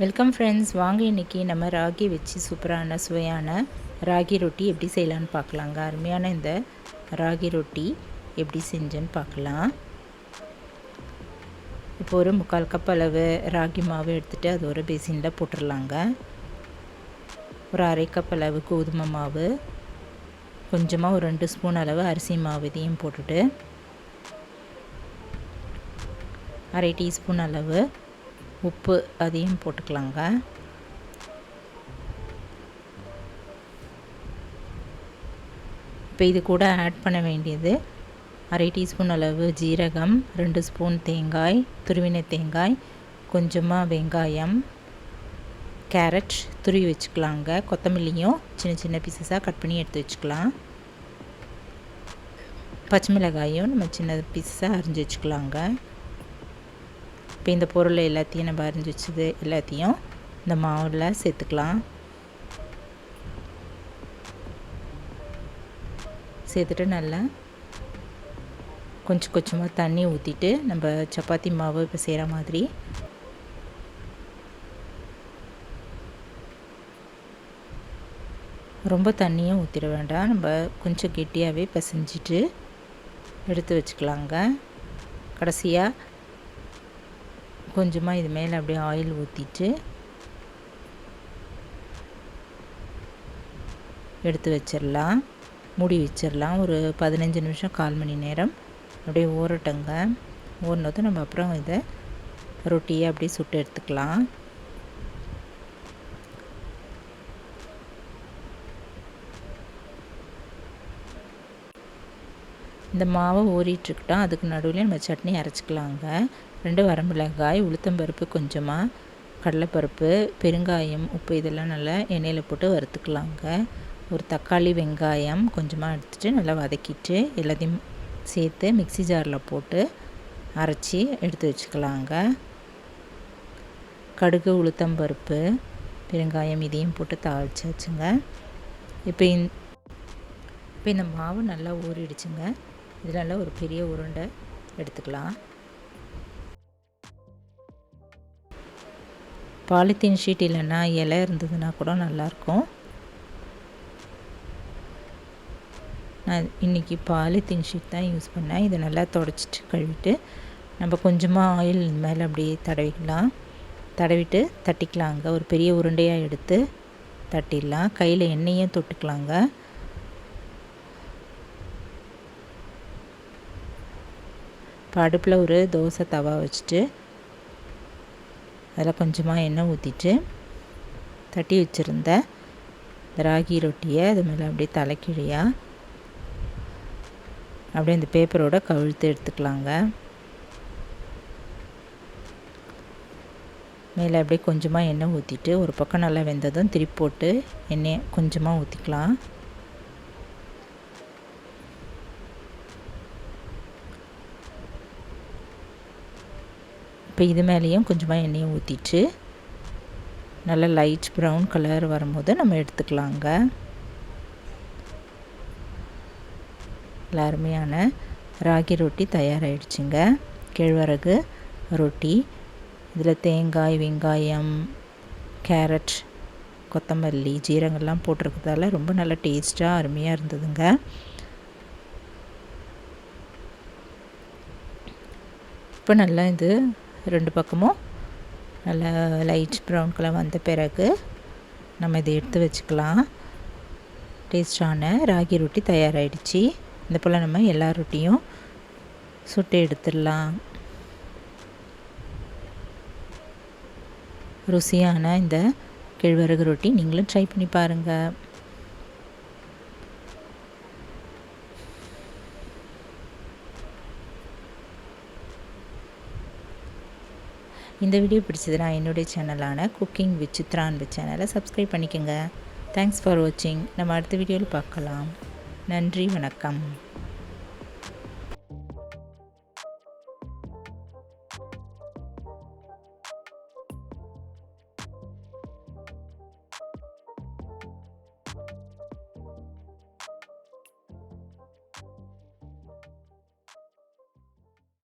Welcome friends, வாங்க இன்றைக்கி நம்ம ராகி வச்சு சூப்பரான சுவையான ராகி ரொட்டி எப்படி செய்யலான்னு பார்க்கலாங்க. அருமையான இந்த ராகி ரொட்டி எப்படி செஞ்சேன்னு பார்க்கலாம். இப்போ ஒரு 3/4 கப் அளவு ராகி மாவு எடுத்துகிட்டு அது ஒரு பேசினில் போட்டுடலாங்க. ஒரு 1/2 கப் அளவு கோதுமை மாவு, கொஞ்சமாக ஒரு 2 ஸ்பூன் அளவு அரிசி மாவு இதையும் போட்டுட்டு 1/2 டீஸ்பூன் அளவு உப்பு அதையும் போட்டுக்கலாங்க. இப்போ இது கூட ஆட் பண்ண வேண்டியது 1/2 டீஸ்பூன் அளவு ஜீரகம், 2 ஸ்பூன் தேங்காய், துருவின தேங்காய், கொஞ்சமாக வெங்காயம், கேரட் துருவி வச்சுக்கலாங்க. கொத்தமல்லியும் சின்ன சின்ன பீசஸாக கட் பண்ணி எடுத்து வச்சுக்கலாம். பச்சை மிளகாயும் நம்ம சின்ன பீசஸாக அரிஞ்சு வச்சுக்கலாங்க. இப்போ இந்த பொருள் எல்லாத்தையும் நம்ம அரிஞ்சு வச்சது எல்லாத்தையும் இந்த மாவில் சேர்த்துக்கலாம். சேர்த்துட்டு நல்லா கொஞ்சம் கொஞ்சமாக தண்ணி ஊற்றிட்டு நம்ம சப்பாத்தி மாவு இப்போ செய்கிற மாதிரி ரொம்ப தண்ணியும் ஊற்றிட வேண்டாம். நம்ம கொஞ்சம் கெட்டியாகவே பிசைஞ்சிட்டு எடுத்து வச்சுக்கலாங்க. கடைசியாக கொஞ்சமாக இது மேலே அப்படியே ஆயில் ஊற்றிட்டு எடுத்து வச்சிடலாம். மூடி வச்சிடலாம். ஒரு 15 நிமிஷம் 1/4 மணி நேரம் அப்படியே ஊறட்டுங்க. ஊறினதும் நம்ம அப்புறம் இதை ரொட்டியை அப்படியே சுட்டு எடுத்துக்கலாம். இந்த மாவை ஊறிட்டுருக்கட்டும். அதுக்கு நடுவில் நம்ம சட்னி அரைச்சிக்கலாங்க. 2 வரமிளகாய், உளுத்தம்பருப்பு, கொஞ்சமாக கடலைப்பருப்பு, பெருங்காயம், உப்பு இதெல்லாம் நல்லா எண்ணெயில் போட்டு வறுத்துக்கலாங்க. ஒரு தக்காளி, வெங்காயம் கொஞ்சமாக எடுத்துகிட்டு நல்லா வதக்கிட்டு எல்லாத்தையும் சேர்த்து மிக்ஸி ஜாரில் போட்டு அரைச்சி எடுத்து வச்சுக்கலாங்க. கடுகு, உளுத்தம்பருப்பு, பெருங்காயம் இதையும் போட்டு தாளிச்சாச்சுங்க. இப்போ இந்த மாவு நல்லா ஊறிடுச்சுங்க. இதனால் ஒரு பெரிய உருண்டை எடுத்துக்கலாம். பாலித்தீன் ஷீட் இல்லைன்னா இலை இருந்ததுன்னா கூட நல்லாயிருக்கும். நான் இன்றைக்கி பாலித்தீன் ஷீட் தான் யூஸ் பண்ணேன். இதை நல்லா தொடச்சிட்டு கழுவிட்டு நம்ம கொஞ்சமாக ஆயில் மேலே அப்படியே தடவிட்டு தட்டிக்கலாங்க. ஒரு பெரிய உருண்டையாக எடுத்து தட்டிடலாம். கையில் எண்ணெயும் தொட்டுக்கலாங்க. இப்போ அடுப்பில் ஒரு தோசை தவா வச்சுட்டு அதில் கொஞ்சமாக எண்ணெய் ஊற்றிட்டு தட்டி வச்சுருந்த ராகி ரொட்டியை அது மேலே அப்படியே தலைக்கீழியாக அப்படியே இந்த பேப்பரோட கவிழ்த்து எடுத்துக்கலாங்க. மேலே அப்படியே கொஞ்சமாக எண்ணெய் ஊற்றிட்டு ஒரு பக்கம் நல்லா வெந்ததும் திருப்பி போட்டு எண்ணெயை கொஞ்சமாக ஊற்றிக்கலாம். இப்போ இது மேலேயும் கொஞ்சமாக எண்ணெயை ஊற்றிட்டு நல்லா லைட் ப்ரௌன் கலர் வரும்போது நம்ம எடுத்துக்கலாங்க. அருமையான ராகி ரொட்டி தயாராகிடுச்சுங்க. கேழ்வரகு ரொட்டி. இதில் தேங்காய், வெங்காயம், கேரட், கொத்தமல்லி, ஜீரகம்லாம் போட்டிருக்கிறதால ரொம்ப நல்ல டேஸ்ட்டாக அருமையாக இருந்ததுங்க. இப்போ நல்லா இது 2 பக்கமும் நல்லா லைட் ப்ரௌன் கலர் வந்த பிறகு நம்ம இதை எடுத்து வச்சுக்கலாம். டேஸ்டான ராகி ரொட்டி தயாராகிடுச்சு. இந்த போல் நம்ம எல்லா ரொட்டியும் சுட்டு எடுத்துடலாம். ருசியான இந்த கேழ்வரகு ரொட்டி நீங்களும் ட்ரை பண்ணி பாருங்கள். இந்த வீடியோ பிடிச்சதுன்னா என்னுடைய சேனலான குக்கிங் வித் சித்ரா சேனலை சப்ஸ்கிரைப் பண்ணிக்கோங்க. தேங்க்ஸ் ஃபார் வாட்சிங். நம்ம அடுத்த வீடியோவில் பார்க்கலாம். நன்றி, வணக்கம்.